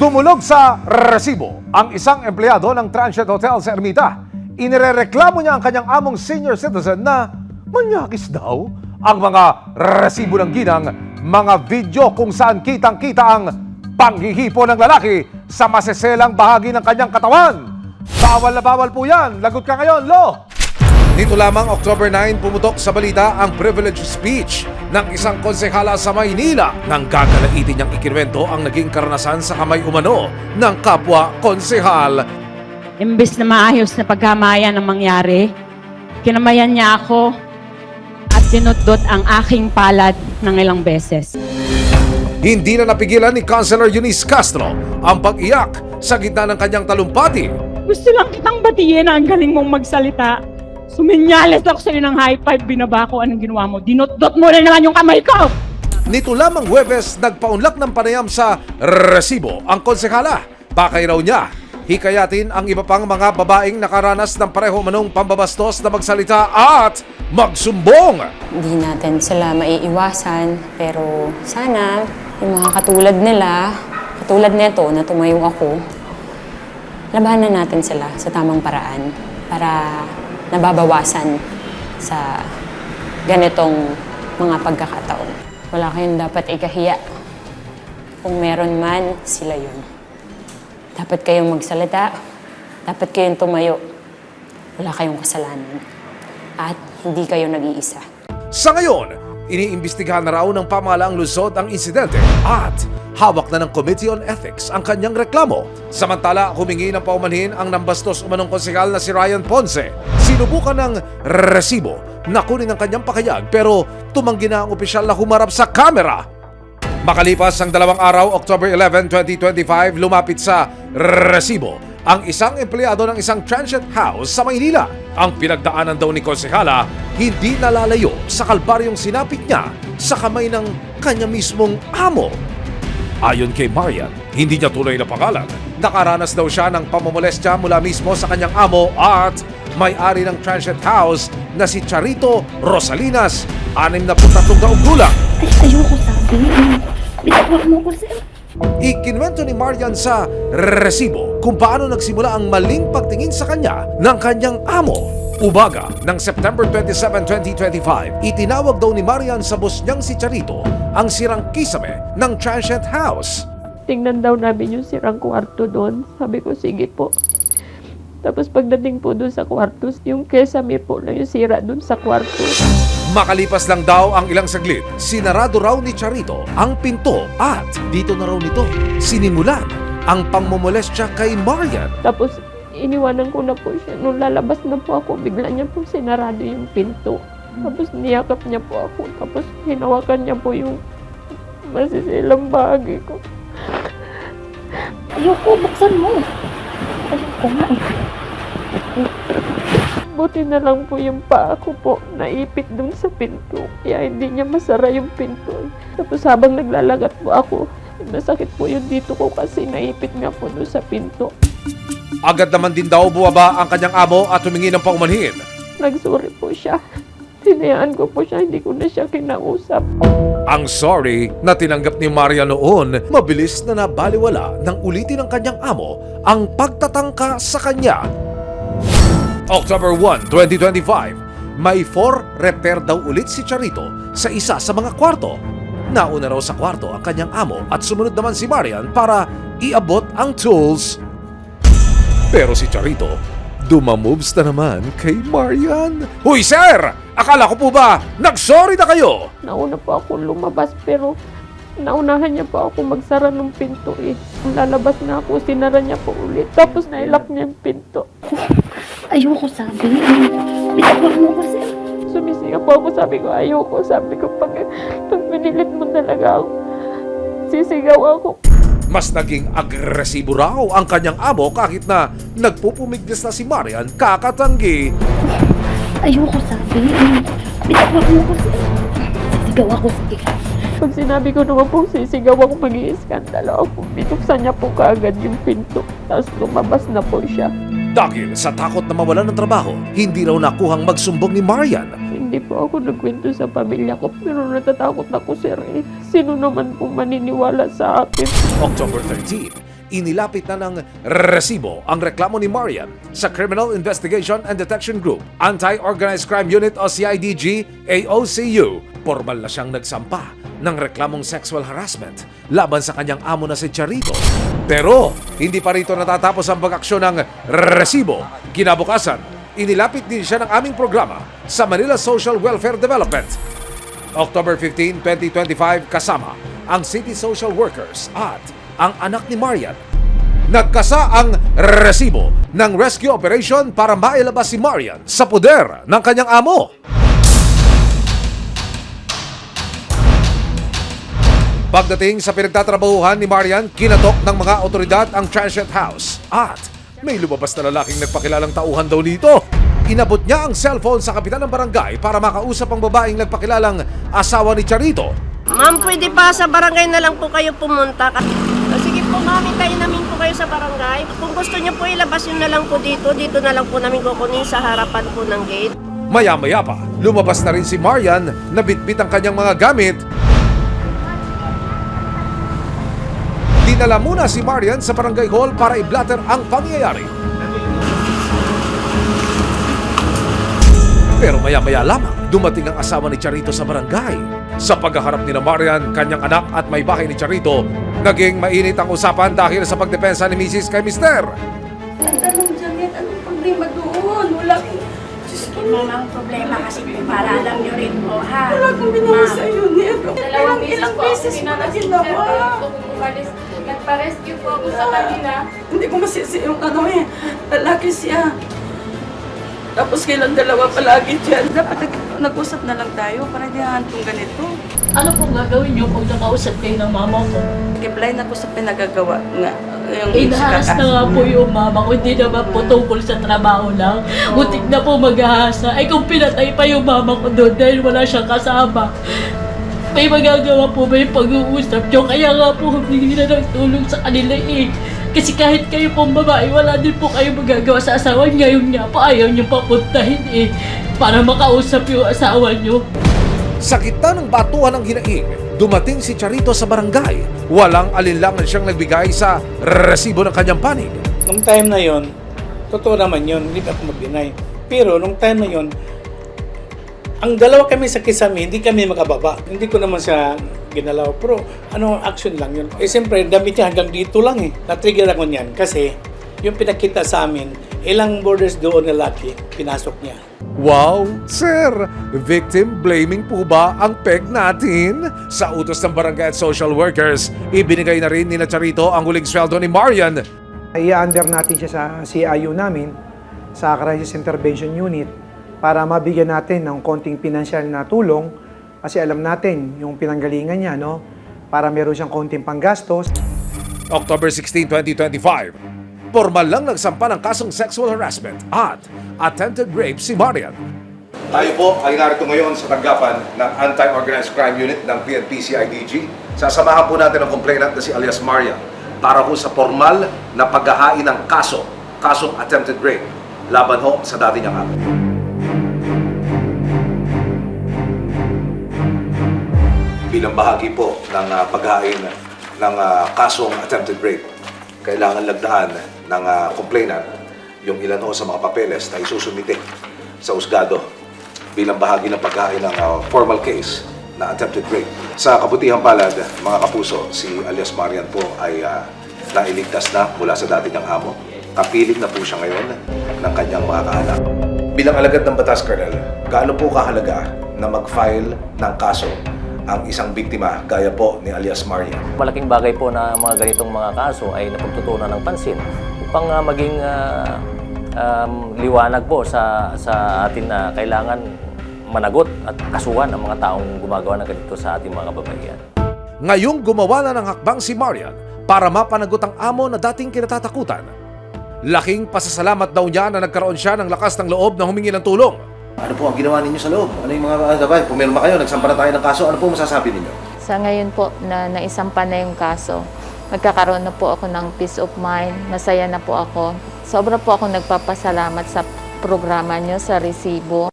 Dumulog sa resibo ang isang empleyado ng Transient Hotel sa Ermita. Inirereklamo niya ang kanyang among senior citizen na manyakis daw ang mga resibo ng ginang, mga video kung saan kitang-kita ang panghihipo ng lalaki sa maseselang bahagi ng kanyang katawan. Bawal na bawal po yan. Lagot ka ngayon, Lo! Dito lamang October 9 pumutok sa balita ang privilege speech ng isang konsehala sa Maynila nang gagalaitin niyang ikinuwento ang naging karanasan sa kamay umano ng kapwa konsehal. Imbes na maayos na pagkamayan ang mangyari, kinamayan niya ako at dinudot ang aking palad ng ilang beses. Hindi na napigilan ni Councilor Eunice Castro ang pag-iyak sa gitna ng kanyang talumpati. Gusto lang kitang batiin na ang galing mong magsalita. Suminyales ako sa'yo ng high five, binaba ko. Anong ginawa mo? Dinot-dot mo na naman yung kamay ko! Nito lamang Huwebes, nagpaunlak ng panayam sa resibo ang konsehala. Bakay raw niya, hikayatin ang iba pang mga babaeng nakaranas ng pareho manong pambabastos na magsalita at magsumbong. Hindi natin sila maiiwasan, pero sana yung mga katulad nila, katulad nito na tumayo ako, labanan natin sila sa tamang paraan para nababawasan sa ganitong mga pagkakataon. Wala kayong dapat ikahiya. Kung meron man, sila yun. Dapat kayong magsalita, dapat kayong tumayo. Wala kayong kasalanan. At hindi kayo nag-iisa. Sa ngayon, iniimbestigahan na raw ng pamahalaang lungsod ang insidente at hawak na ng Committee on Ethics ang kanyang reklamo. Samantala, humingi ng paumanhin ang nambastos umanong konsehal na si Ryan Ponce. Sinubukan ng resibo na kunin ang kanyang pakayag pero tumanggi na ang opisyal na humarap sa kamera. Makalipas ang 2 araw, October 11, 2025, lumapit sa resibo ang isang empleyado ng isang transient house sa Maynila. Ang pinagdaanan daw ni konsehala hindi nalalayo sa kalbaryong sinapit niya sa kamay ng kanya mismong amo. Ayon kay Marian, hindi niya tuloy na pangalan. Nakaranas daw siya ng pamomolestya mula mismo sa kanyang amo at may-ari ng transient house na si Charito Rosalinas, 63 taong gulang. Ay, ayoko sabi. Bitawan mo ko, sir. Ikinuwento ni Marian sa resibo kung paano nagsimula ang maling pagtingin sa kanya ng kanyang amo. Umaga ng September 27, 2025, itinawag daw ni Marian sa boss niyang si Charito ang sirang kisame ng transient house. Tingnan daw namin yung sirang kwarto doon. Sabi ko, sige po. Tapos pagdating po doon sa kwarto, yung kesame po lang yung sira doon sa kwarto. Makalipas lang daw ang ilang saglit, sinarado raw ni Charito ang pinto at dito na raw nito sinimulan ang pangmomolestya kay Marian. Tapos iniwanan ko na po siya. Nung lalabas na po ako, bigla niya po sinarado yung pinto. Tapos niyakap niya po ako. Tapos hinawakan niya po yung masisilang bahagi ko. Ayoko, buksan mo. Ayoko nga eh. Buti na lang po yung paa ko po naipit dun sa pinto. Kaya hindi niya masara yung pinto. Tapos habang naglalagat po ako, nasakit po yung dito ko kasi naipit nga po dun sa pinto. Agad naman din daw buwaba ang kanyang amo at humingi ng paumanhin. Nagsorry po siya. Hinayaan ko po siya, hindi ko na siya kinausap. Ang sorry na tinanggap ni Maria noon, mabilis na nabaliwala nang ulitin ng kanyang amo ang pagtatangka sa kanya. October 1, 2025, may 4 repair daw ulit si Charito sa isa sa mga kwarto. Nauna raw sa kwarto ang kanyang amo at sumunod naman si Marian para iabot ang tools. Pero si Charito, dumamoves na naman kay Marian. Huy sir! Akala ko po ba nagsorry na kayo? Nauna po ako lumabas pero naunahan niya po ako magsara ng pinto eh. Kung lalabas na ako, sinara niya po ulit. Tapos nailak niya yung pinto. Ayoko sabi. Bitawan mo ko, sir. Sumisigaw po ako, sabi ko ayoko. Sabi ko pag pinilit mo talaga ako, sisigaw ako. Mas naging agresibo raw ang kanyang amo kahit na nagpupumiglas na si Marian kakatanggi. Ayoko sabi. Bitawan mo ko, sir. Sisigaw ako, sige. Pag sinabi ko naman po sisigaw ako, mag-iiskandalo ako. Binuksan niya po kaagad yung pinto. Tapos lumabas na po siya. Dahil sa takot na mawalan ng trabaho, hindi raw nakuhang magsumbong ni Marian. Hindi po ako nagkwento sa pamilya ko, pero natatakot ako, sir. Sino naman po maniniwala sa akin? October 13, inilapit na ng resibo ang reklamo ni Marian sa Criminal Investigation and Detection Group, Anti-Organized Crime Unit o CIDG AOCU. Formal na siyang nagsampa ng reklamong sexual harassment laban sa kanyang amo na si Charito. Pero hindi pa rito natatapos ang pag-aksyon ng resibo. Kinabukasan, inilapit din siya ng aming programa sa Manila Social Welfare Development. October 15, 2025 kasama ang City Social Workers at ang anak ni Marian. Nagkasa ang resibo ng rescue operation para mailabas si Marian sa poder ng kanyang amo. Pagdating sa pinagtatrabahuhan ni Marian, kinatok ng mga otoridad ang transient house at may lumabas na lalaking nagpakilalang tauhan daw dito. Inabot niya ang cellphone sa kapitan ng barangay para makausap ang babaeng nagpakilalang asawa ni Charito. Ma'am, pwede pa sa barangay na lang po kayo pumunta. Sige po, ma'am, hintayin namin po kayo sa barangay. Kung gusto niyo po ilabas yun na lang po dito na lang po namin kukunin sa harapan po ng gate. Maya-maya pa, lumabas na rin si Marian na bitbit ang kanyang mga gamit. Dinala muna si Marian sa barangay hall para i-blatter ang pangyayari. Pero maya-maya lamang, dumating ang asawa ni Charito sa barangay. Sa paghaharap ni Marian, kanyang anak at may bahay ni Charito, naging mainit ang usapan dahil sa pagdepensa ni Mrs. kay Mr. Tanong Janet, anong problema doon? Wala kang... Ma'am, ang problema kasi po, para alam nyo rin po, ha? Wala kang binawa sa iyo, Ned. Dalawang beses mo na ginawa. Nagpa-rescue po ako sa kanila. Hindi ko masisi yung lalaki siya. Tapos kailang dalawa palagi dyan. Dapat nag-usap na lang tayo para di hantong ganito. Ano pong gagawin niyo pag nakausap kayo ng mama ko? Kiblay na ko sa pinagagawa nga. Yung Inaharas na nga po yung mama ko, hindi naman po tungkol sa trabaho lang. Butik na po mag-ahasa. Ay kung pinatay pa yung mama ko doon dahil wala siyang kasama. May magagawa po ba yung pag-uusap niyo? Kaya nga po humingi na ng tulong sa kanila eh. Kasi kahit kayo pong babae, wala din po kayo magagawa sa asawa. Ngayon nga po ayaw niyo papuntahin eh. Para makausap yung asawa niyo. Sa gitna ng batuhan ng hinaing, dumating si Charito sa barangay. Walang alinlangan siyang nagbigay sa resibo ng kanyang panig. Nung time na yon, totoo naman yun, hindi ako mag-deny. Pero nung time na yon, ang dalawa kami sa kisame, hindi kami makababa. Hindi ko naman siya ginalaw. Pero ano, action lang yun. Eh siyempre, damit niya hanggang dito lang eh. Na-trigger ako niyan kasi yung pinakita sa amin, ilang borders doon na laki, pinasok niya. Wow, sir! Victim blaming po ba ang peg natin? Sa utos ng barangay at social workers, ibinigay na rin ni Charito ang huling sweldo ni Marian. I-under natin siya sa CIU namin, sa Crisis Intervention Unit, para mabigyan natin ng konting pinansyal na tulong kasi alam natin yung pinanggalingan niya, no? Para meron siyang konting panggastos. October 16, 2025. Formal lang nagsampa ng kasong sexual harassment at attempted rape si Marian. Tayo po ay narito ngayon sa tanggapan ng Anti-Organized Crime Unit ng PNP-CIDG. Sasamahan po natin ang complainant na si alias Marian para po sa formal na paghahain ng kasong attempted rape laban ho sa dati niyang amo. Bilang bahagi po ng paghahain ng kasong attempted rape, kailangan lagdaan ng complainant yung ilan ho sa mga papeles na isusumite sa husgado bilang bahagi ng paghahain ng formal case na attempted rape. Sa kabutihang palad, mga kapuso, si alias Marian po ay nailigtas na mula sa dati niyang amo. Kapiling na po siya ngayon ng kanyang mga kaanak. Bilang alagad ng batas, Colonel, gaano po kahalaga na mag-file ng kaso ang isang biktima gaya po ni alias Marian? Malaking bagay po na mga ganitong mga kaso ay napagtutunan ng pansin upang maging liwanag po sa atin na kailangan managot at kasuhan ang mga taong gumagawa ng ganito sa ating mga kababaihan. Ngayong gumawa na ng hakbang si Marian para mapanagot ang amo na dating kinatatakutan. Laking pasasalamat daw niya na nagkaroon siya ng lakas ng loob na humingi ng tulong. Ano po ang ginawa ninyo sa loob? Ano yung mga gabay? Kung meron ba kayo, nagsampa na tayo ng kaso, ano po masasabi ninyo? Sa ngayon po na naisampa na yung kaso, magkakaroon na po ako ng peace of mind. Masaya na po ako. Sobra po ako nagpapasalamat sa programa nyo sa resibo.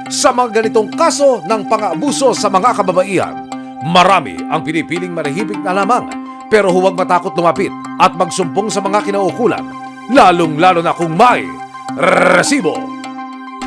Sa mga ganitong kaso ng pang-aabuso sa mga kababaihan, marami ang pinipiling manahimik na lamang Pero huwag matakot lumapit at magsumbong sa mga kinaukulan, lalong-lalo na kung may resibo.